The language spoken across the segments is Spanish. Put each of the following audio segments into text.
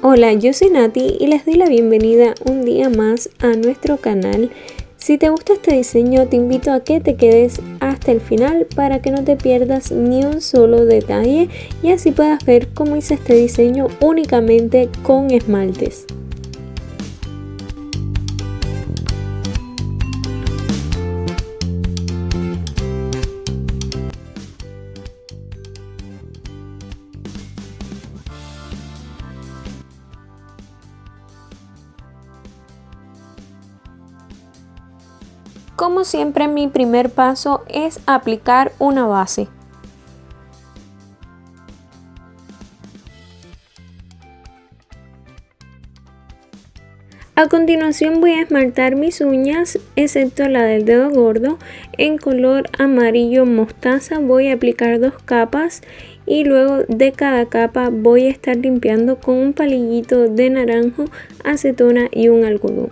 Hola, yo soy Nati y les doy la bienvenida un día más a nuestro canal. Si te gusta este diseño, te invito a que te quedes hasta el final para que no te pierdas ni un solo detalle y así puedas ver cómo hice este diseño únicamente con esmaltes. Como siempre, mi primer paso es aplicar una base. A continuación voy a esmaltar mis uñas, excepto la del dedo gordo, en color amarillo mostaza. Voy a aplicar 2 capas y luego de cada capa voy a estar limpiando con un palillito de naranjo, acetona y un algodón.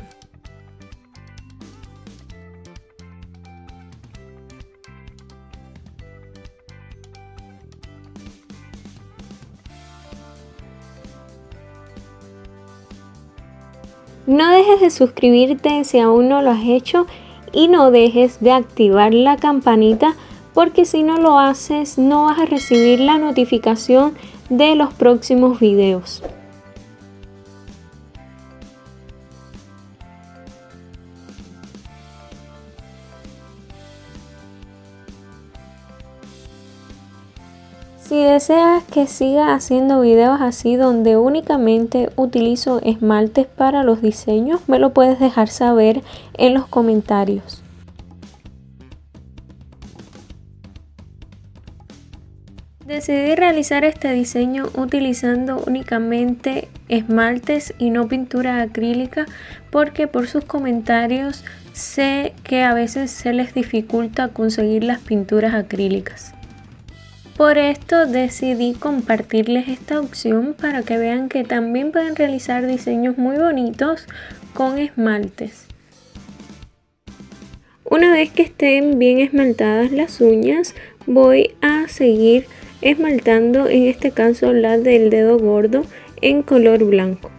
No dejes de suscribirte si aún no lo has hecho y no dejes de activar la campanita porque si no lo haces no vas a recibir la notificación de los próximos videos. Si deseas que siga haciendo videos así donde únicamente utilizo esmaltes para los diseños, me lo puedes dejar saber en los comentarios. Decidí realizar este diseño utilizando únicamente esmaltes y no pintura acrílica porque por sus comentarios sé que a veces se les dificulta conseguir las pinturas acrílicas. Por esto decidí compartirles esta opción para que vean que también pueden realizar diseños muy bonitos con esmaltes. Una vez que estén bien esmaltadas las uñas, voy a seguir esmaltando, en este caso la del dedo gordo, en color blanco.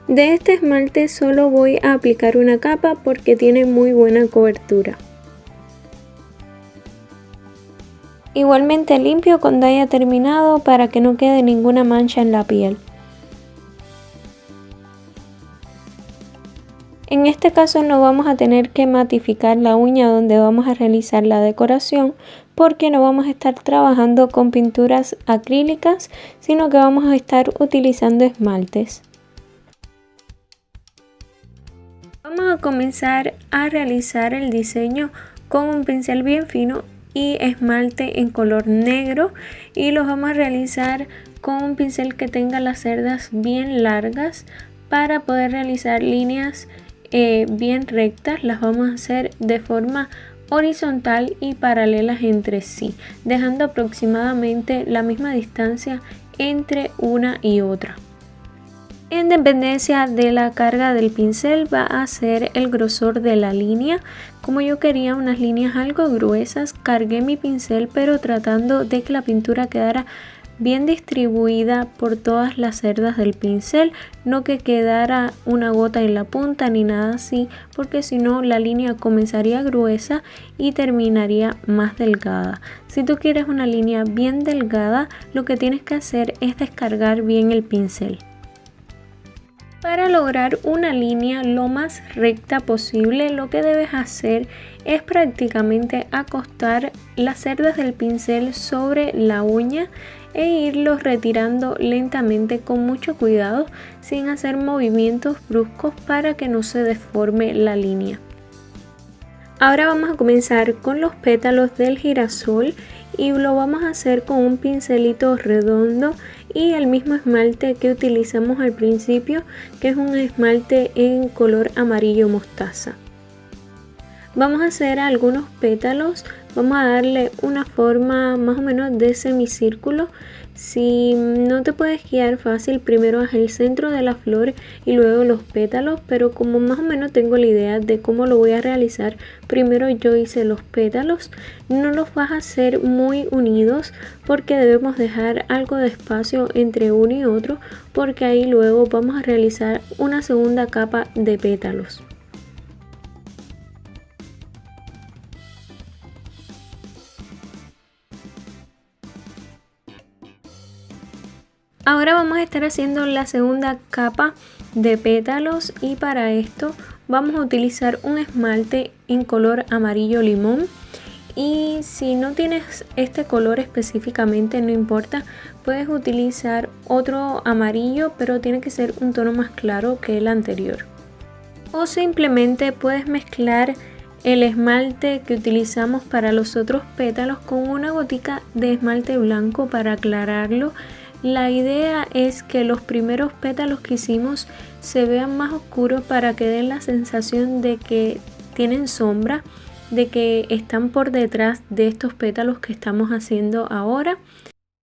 De este esmalte solo voy a aplicar una capa porque tiene muy buena cobertura. Igualmente limpio cuando haya terminado para que no quede ninguna mancha en la piel. En este caso no vamos a tener que matificar la uña donde vamos a realizar la decoración porque no vamos a estar trabajando con pinturas acrílicas, sino que vamos a estar utilizando esmaltes. Vamos a comenzar a realizar el diseño con un pincel bien fino y esmalte en color negro y los vamos a realizar con un pincel que tenga las cerdas bien largas para poder realizar líneas bien rectas. Las vamos a hacer de forma horizontal y paralelas entre sí, dejando aproximadamente la misma distancia entre una y otra. En dependencia de la carga del pincel va a ser el grosor de la línea. Como yo quería unas líneas algo gruesas, cargué mi pincel pero tratando de que la pintura quedara bien distribuida por todas las cerdas del pincel, no que quedara una gota en la punta ni nada así, porque si no la línea comenzaría gruesa y terminaría más delgada. Si tú quieres una línea bien delgada, lo que tienes que hacer es descargar bien el pincel. Para lograr una línea lo más recta posible, lo que debes hacer es prácticamente acostar las cerdas del pincel sobre la uña e irlos retirando lentamente con mucho cuidado, sin hacer movimientos bruscos para que no se deforme la línea. Ahora vamos a comenzar con los pétalos del girasol y lo vamos a hacer con un pincelito redondo y el mismo esmalte que utilizamos al principio, que es un esmalte en color amarillo mostaza. Vamos a hacer algunos pétalos, vamos a darle una forma más o menos de semicírculo. Si no te puedes guiar fácil, primero haz el centro de la flor y luego los pétalos, pero como más o menos tengo la idea de cómo lo voy a realizar, primero yo hice los pétalos. No los vas a hacer muy unidos porque debemos dejar algo de espacio entre uno y otro, porque ahí luego vamos a realizar una segunda capa de pétalos. Ahora vamos a estar haciendo la segunda capa de pétalos y para esto vamos a utilizar un esmalte en color amarillo limón. Y si no tienes este color específicamente, no importa, puedes utilizar otro amarillo, pero tiene que ser un tono más claro que el anterior. O simplemente puedes mezclar el esmalte que utilizamos para los otros pétalos con una gotica de esmalte blanco para aclararlo. La idea es que los primeros pétalos que hicimos se vean más oscuros para que den la sensación de que tienen sombra, de que están por detrás de estos pétalos que estamos haciendo ahora,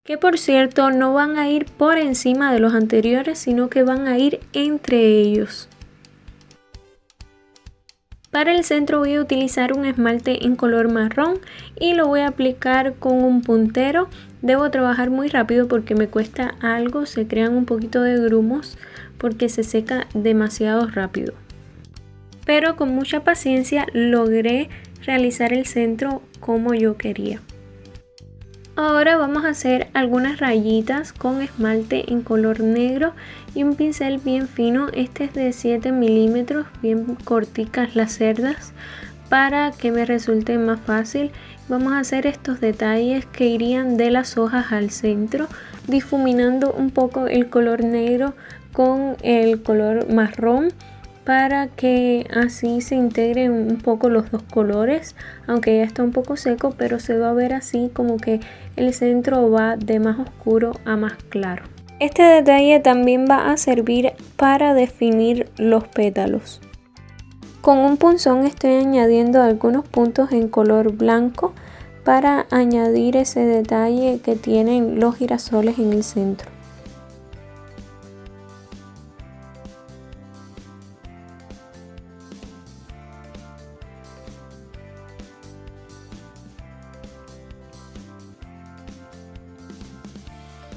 que por cierto no van a ir por encima de los anteriores, sino que van a ir entre ellos. Para el centro voy a utilizar un esmalte en color marrón y lo voy a aplicar con un puntero. Debo trabajar muy rápido porque me cuesta algo, se crean un poquito de grumos porque se seca demasiado rápido. Pero con mucha paciencia logré realizar el centro como yo quería. Ahora vamos a hacer algunas rayitas con esmalte en color negro y un pincel bien fino. Este es de 7 milímetros, bien corticas las cerdas para que me resulte más fácil. Vamos a hacer estos detalles que irían de las hojas al centro, difuminando un poco el color negro con el color marrón, para que así se integren un poco los dos colores, aunque ya está un poco seco, pero se va a ver así como que el centro va de más oscuro a más claro. Este detalle también va a servir para definir los pétalos. Con un punzón estoy añadiendo algunos puntos en color blanco para añadir ese detalle que tienen los girasoles en el centro.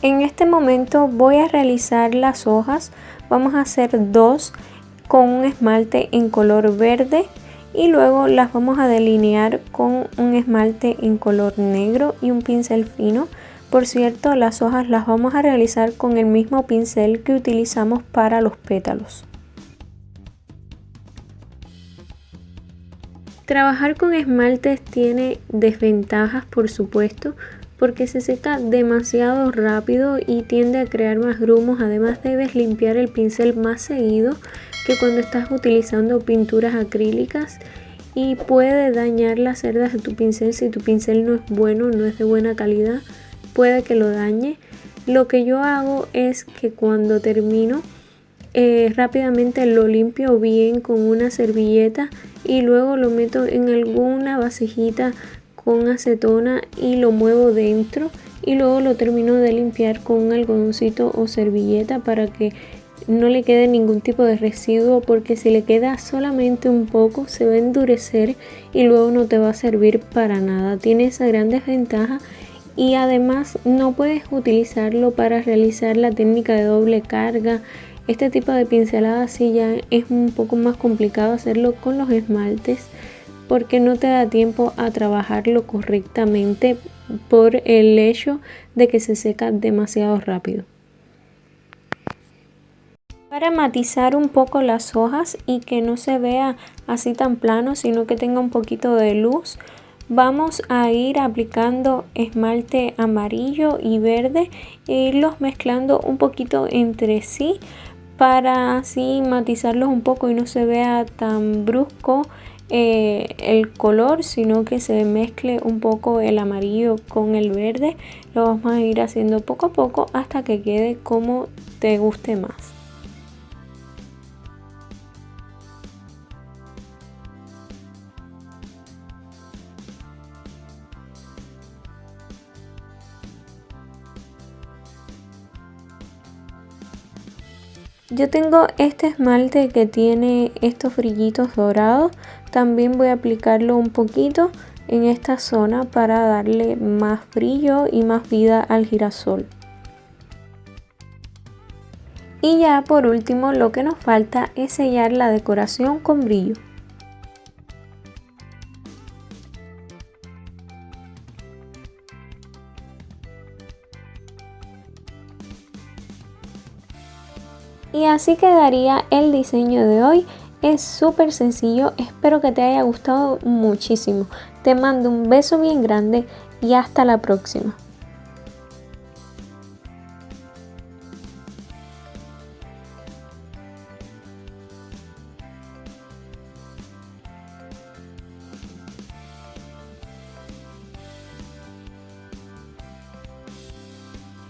En este momento voy a realizar las hojas. Vamos a hacer dos con un esmalte en color verde y luego las vamos a delinear con un esmalte en color negro y un pincel fino. Por cierto, las hojas las vamos a realizar con el mismo pincel que utilizamos para los pétalos. Trabajar con esmaltes tiene desventajas, por supuesto, porque se seca demasiado rápido y tiende a crear más grumos. Además debes limpiar el pincel más seguido que cuando estás utilizando pinturas acrílicas y puede dañar las cerdas de tu pincel. Si tu pincel no es bueno, no es de buena calidad, puede que lo dañe. Lo que yo hago es que cuando termino rápidamente lo limpio bien con una servilleta y luego lo meto en alguna vasijita con acetona y lo muevo dentro y luego lo termino de limpiar con un algodoncito o servilleta para que no le quede ningún tipo de residuo, porque si le queda solamente un poco se va a endurecer y luego no te va a servir para nada. Tiene esa gran desventaja y además no puedes utilizarlo para realizar la técnica de doble carga. Este tipo de pinceladas sí ya es un poco más complicado hacerlo con los esmaltes, porque no te da tiempo a trabajarlo correctamente por el hecho de que se seca demasiado rápido. Para matizar un poco las hojas y que no se vea así tan plano, sino que tenga un poquito de luz, vamos a ir aplicando esmalte amarillo y verde e irlos mezclando un poquito entre sí para así matizarlos un poco y no se vea tan brusco el color, sino que se mezcle un poco el amarillo con el verde. Lo vamos a ir haciendo poco a poco hasta que quede como te guste más. Yo tengo este esmalte que tiene estos brillitos dorados. También voy a aplicarlo un poquito en esta zona para darle más brillo y más vida al girasol. Y ya por último lo que nos falta es sellar la decoración con brillo. Y así quedaría el diseño de hoy. Es súper sencillo, espero que te haya gustado muchísimo. Te mando un beso bien grande y hasta la próxima.